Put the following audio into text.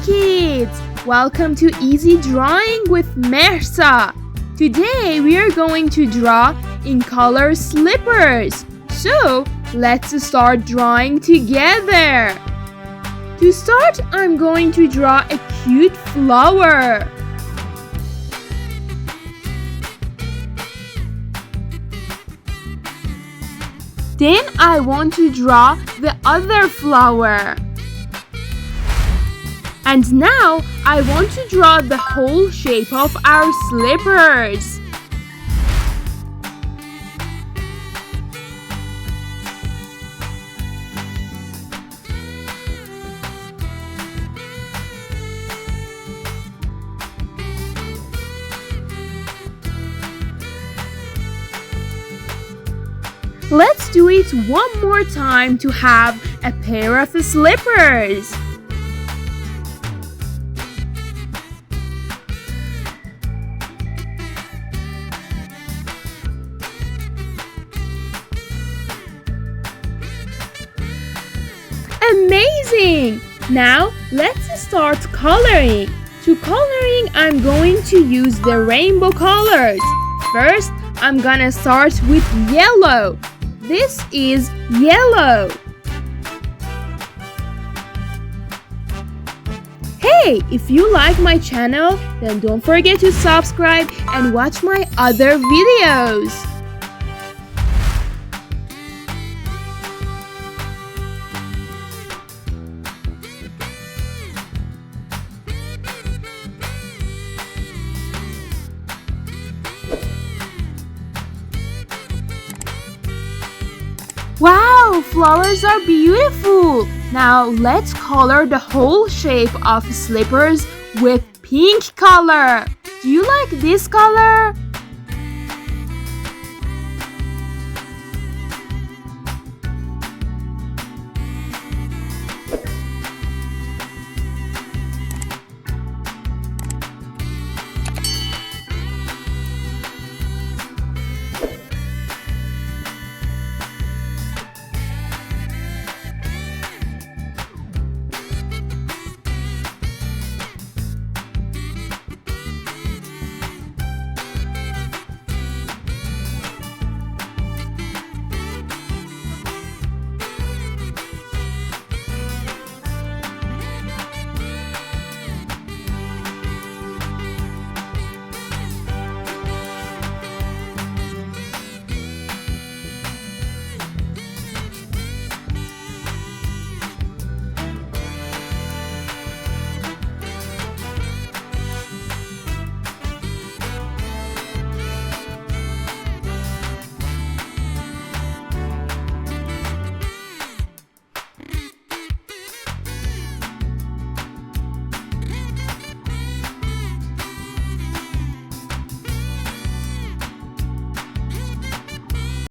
kids! Welcome to Easy Drawing with Mehrsa. Today we are going to draw in color slippers. So let's start drawing together. To start, I'm going to draw a cute flower. Then I want to draw the other flower. And now I want to draw the whole shape of our slippers. Let's do it one more time to have a pair of slippers. Amazing! Now let's start coloring. To coloring, I'm going to use the rainbow colors. First, I'm gonna start with yellow. This is yellow. Hey, if you like my channel, then don't forget to subscribe and watch my other videos. Wow, flowers are beautiful! Now let's color the whole shape of slippers with pink color. Do you like this color?